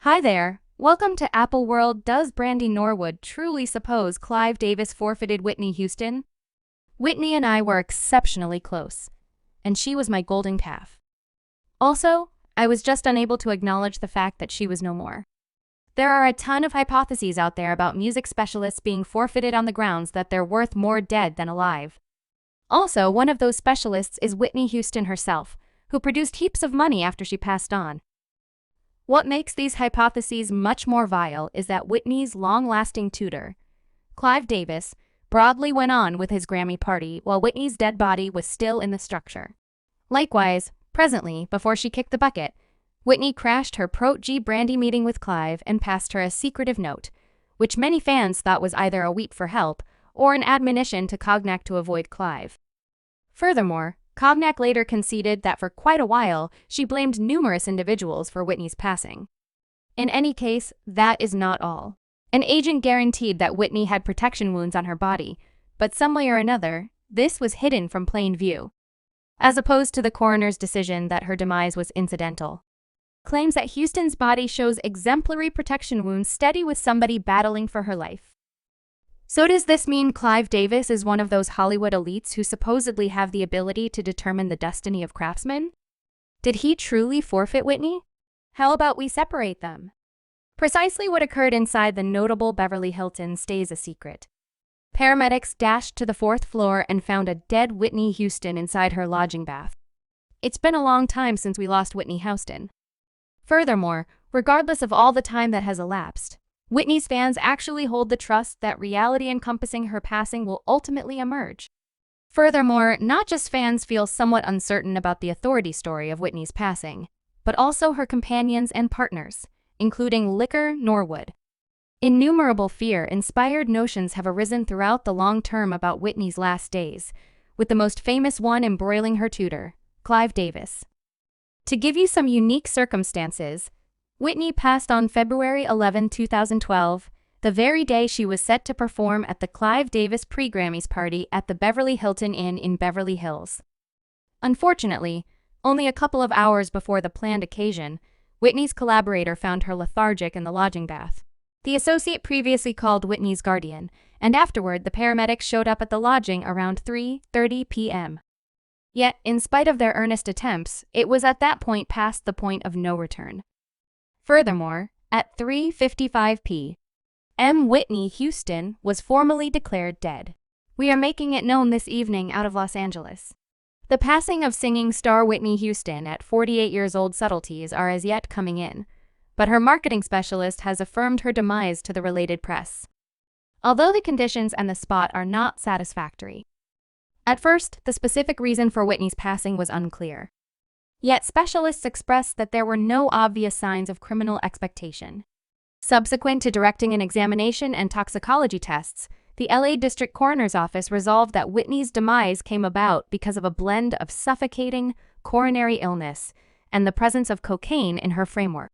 Hi there. Welcome to Apple World. Does Brandy Norwood truly suppose Clive Davis forfeited Whitney Houston? Whitney and I were exceptionally close, and she was my golden calf. Also, I was just unable to acknowledge the fact that she was no more. There are a ton of hypotheses out there about music specialists being forfeited on the grounds that they're worth more dead than alive. Also, one of those specialists is Whitney Houston herself, who produced heaps of money after she passed on. What makes these hypotheses much more vile is that Whitney's long-lasting tutor, Clive Davis, broadly went on with his Grammy party while Whitney's dead body was still in the structure. Likewise, presently, before she kicked the bucket, Whitney crashed her Pro-G Brandy meeting with Clive and passed her a secretive note, which many fans thought was either a weep for help or an admonition to Cognac to avoid Clive. Furthermore, Cognac later conceded that for quite a while, she blamed numerous individuals for Whitney's passing. In any case, that is not all. An agent guaranteed that Whitney had protection wounds on her body, but some way or another, this was hidden from plain view, as opposed to the coroner's decision that her demise was incidental. Claims that Houston's body shows exemplary protection wounds steady with somebody battling for her life. So does this mean Clive Davis is one of those Hollywood elites who supposedly have the ability to determine the destiny of craftsmen? Did he truly forfeit Whitney? How about we separate them? Precisely what occurred inside the notable Beverly Hilton stays a secret. Paramedics dashed to the 4th floor and found a dead Whitney Houston inside her lodging bath. It's been a long time since we lost Whitney Houston. Furthermore, regardless of all the time that has elapsed, Whitney's fans actually hold the trust that reality encompassing her passing will ultimately emerge. Furthermore, not just fans feel somewhat uncertain about the authority story of Whitney's passing, but also her companions and partners, including Liquor Norwood. Innumerable fear-inspired notions have arisen throughout the long term about Whitney's last days, with the most famous one embroiling her tutor, Clive Davis. To give you some unique circumstances, Whitney passed on February 11, 2012, the very day she was set to perform at the Clive Davis pre-Grammys party at the Beverly Hilton Inn in Beverly Hills. Unfortunately, only a couple of hours before the planned occasion, Whitney's collaborator found her lethargic in the lodging bath. The associate previously called Whitney's guardian, and afterward the paramedics showed up at the lodging around 3:30 p.m. Yet, in spite of their earnest attempts, it was at that point past the point of no return. Furthermore, at 3:55 p.m., Whitney Houston was formally declared dead. We are making it known this evening out of Los Angeles. The passing of singing star Whitney Houston at 48 years old subtleties are as yet coming in, but her marketing specialist has affirmed her demise to the related press. Although the conditions and the spot are not satisfactory. At first, the specific reason for Whitney's passing was unclear. Yet specialists expressed that there were no obvious signs of criminal expectation. Subsequent to directing an examination and toxicology tests, the LA District Coroner's Office resolved that Whitney's demise came about because of a blend of suffocating coronary illness and the presence of cocaine in her framework.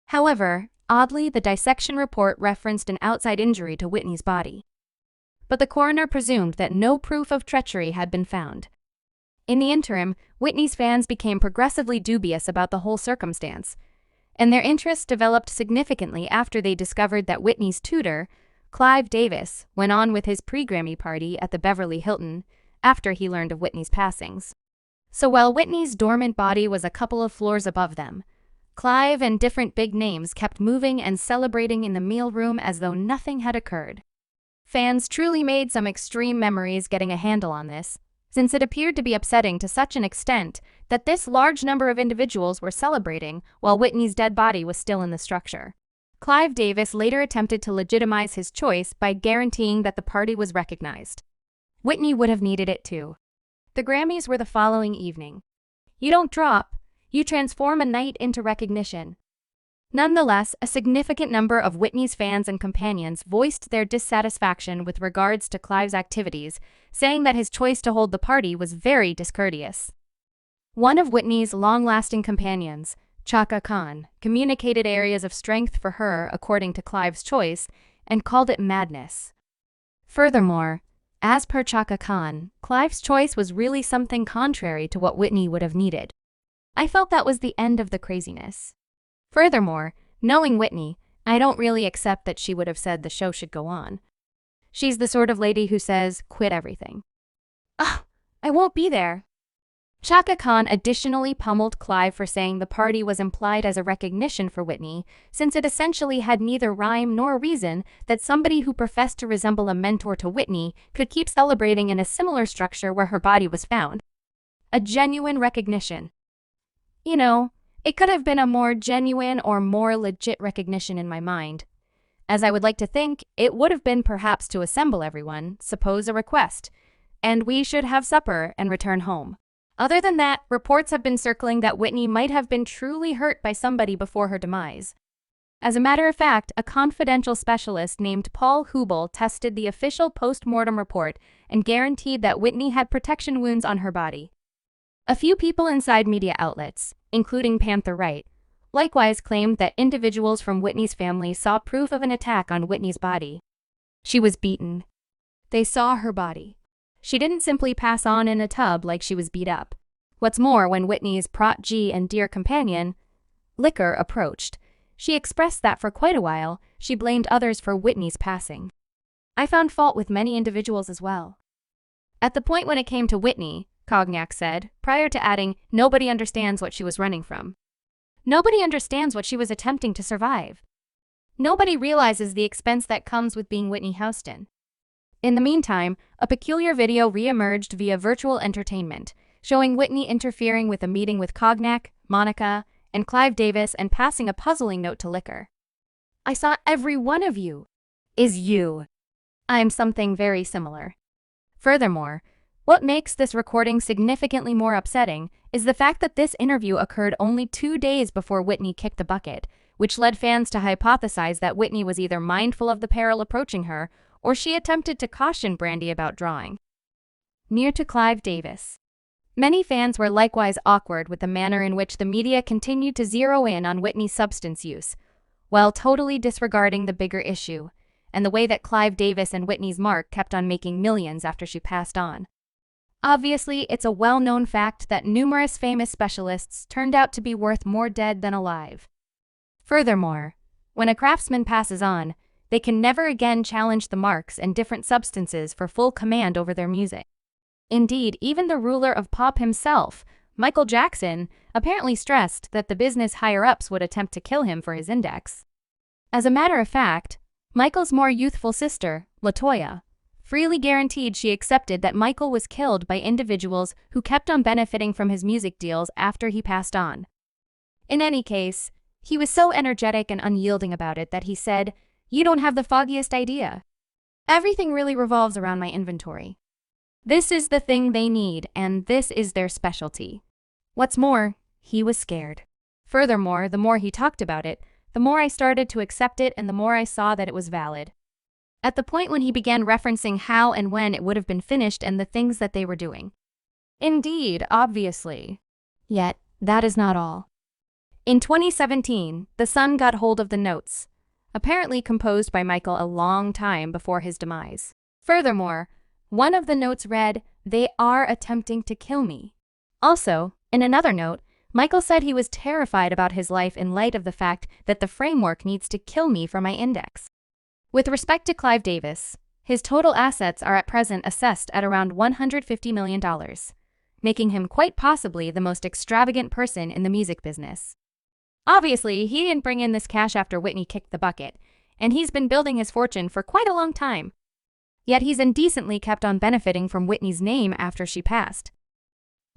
However, oddly, the dissection report referenced an outside injury to Whitney's body. But the coroner presumed that no proof of treachery had been found. In the interim, Whitney's fans became progressively dubious about the whole circumstance, and their interest developed significantly after they discovered that Whitney's tutor, Clive Davis, went on with his pre-Grammy party at the Beverly Hilton after he learned of Whitney's passings. So while Whitney's dormant body was a couple of floors above them, Clive and different big names kept moving and celebrating in the meal room as though nothing had occurred. Fans truly made some extreme memories getting a handle on this, since it appeared to be upsetting to such an extent that this large number of individuals were celebrating while Whitney's dead body was still in the structure. Clive Davis later attempted to legitimize his choice by guaranteeing that the party was recognized. Whitney would have needed it too. The Grammys were the following evening. You don't drop, you transform a night into recognition. Nonetheless, a significant number of Whitney's fans and companions voiced their dissatisfaction with regards to Clive's activities, saying that his choice to hold the party was very discourteous. One of Whitney's long-lasting companions, Chaka Khan, communicated areas of strength for her according to Clive's choice and called it madness. Furthermore, as per Chaka Khan, Clive's choice was really something contrary to what Whitney would have needed. I felt that was the end of the craziness. Furthermore, Knowing Whitney, I don't really accept that she would have said the show should go on. She's the sort of lady who says, quit everything. Ugh, I won't be there. Chaka Khan additionally pummeled Clive for saying the party was implied as a recognition for Whitney, since it essentially had neither rhyme nor reason that somebody who professed to resemble a mentor to Whitney could keep celebrating in a similar structure where her body was found. A genuine recognition. You know, it could have been a more genuine or more legit recognition in my mind. As I would like to think, it would have been perhaps to assemble everyone, suppose a request, and we should have supper and return home. Other than that, reports have been circling that Whitney might have been truly hurt by somebody before her demise. As a matter of fact, a confidential specialist named Paul Hubel tested the official post-mortem report and guaranteed that Whitney had protection wounds on her body. A few people inside media outlets, including Panther Right, likewise claimed that individuals from Whitney's family saw proof of an attack on Whitney's body. She was beaten. They saw her body. She didn't simply pass on in a tub like she was beat up. What's more, when Whitney's protege and dear companion, Liquor, approached, she expressed that for quite a while, she blamed others for Whitney's passing. I found fault with many individuals as well. At the point when it came to Whitney, Cognac said, prior to adding, nobody understands what she was running from. Nobody understands what she was attempting to survive. Nobody realizes the expense that comes with being Whitney Houston. In the meantime, a peculiar video re-emerged via virtual entertainment, showing Whitney interfering with a meeting with Cognac, Monica, and Clive Davis and passing a puzzling note to Liquor. I saw every one of you. Is you. I'm something very similar. Furthermore, what makes this recording significantly more upsetting is the fact that this interview occurred only 2 days before Whitney kicked the bucket, which led fans to hypothesize that Whitney was either mindful of the peril approaching her or she attempted to caution Brandy about drawing near to Clive Davis. Many fans were likewise awkward with the manner in which the media continued to zero in on Whitney's substance use, while totally disregarding the bigger issue, and the way that Clive Davis and Whitney's mark kept on making millions after she passed on. Obviously, it's a well-known fact that numerous famous specialists turned out to be worth more dead than alive. Furthermore, when a craftsman passes on, they can never again challenge the marks and different substances for full command over their music. Indeed, even the ruler of pop himself, Michael Jackson, apparently stressed that the business higher-ups would attempt to kill him for his index. As a matter of fact, Michael's more youthful sister, LaToya, freely guaranteed she accepted that Michael was killed by individuals who kept on benefiting from his music deals after he passed on. In any case, he was so energetic and unyielding about it that he said, "You don't have the foggiest idea. Everything really revolves around my inventory. This is the thing they need, and this is their specialty." What's more, he was scared. Furthermore, the more he talked about it, the more I started to accept it and the more I saw that it was valid. At the point when he began referencing how and when it would have been finished and the things that they were doing. Indeed, obviously. Yet, that is not all. In 2017, The Sun got hold of the notes, apparently composed by Michael a long time before his demise. Furthermore, one of the notes read, "They are attempting to kill me." Also, in another note, Michael said he was terrified about his life in light of the fact that the framework needs to kill me for my index. With respect to Clive Davis, his total assets are at present assessed at around $150 million, making him quite possibly the most extravagant person in the music business. Obviously, he didn't bring in this cash after Whitney kicked the bucket, and he's been building his fortune for quite a long time. Yet he's indecently kept on benefiting from Whitney's name after she passed.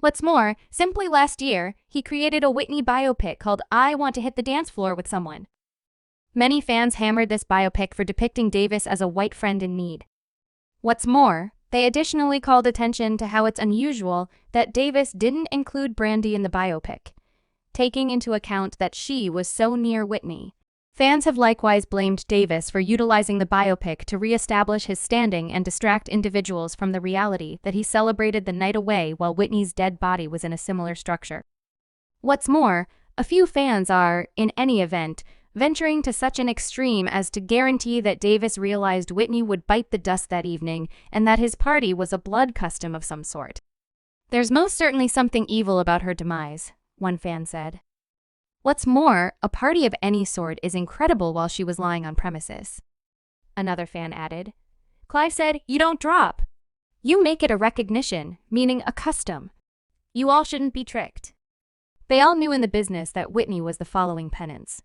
What's more, simply last year, he created a Whitney biopic called I Want to Hit the Dance Floor with Someone. Many fans hammered this biopic for depicting Davis as a white friend in need. What's more, they additionally called attention to how it's unusual that Davis didn't include Brandy in the biopic, taking into account that she was so near Whitney. Fans have likewise blamed Davis for utilizing the biopic to re-establish his standing and distract individuals from the reality that he celebrated the night away while Whitney's dead body was in a similar structure. What's more, a few fans are, in any event, venturing to such an extreme as to guarantee that Davis realized Whitney would bite the dust that evening and that his party was a blood custom of some sort. "There's most certainly something evil about her demise," one fan said. What's more, a party of any sort is incredible while she was lying on premises. Another fan added. Clive said, "You don't drop. You make it a recognition, meaning a custom. You all shouldn't be tricked." They all knew in the business that Whitney was the following penance.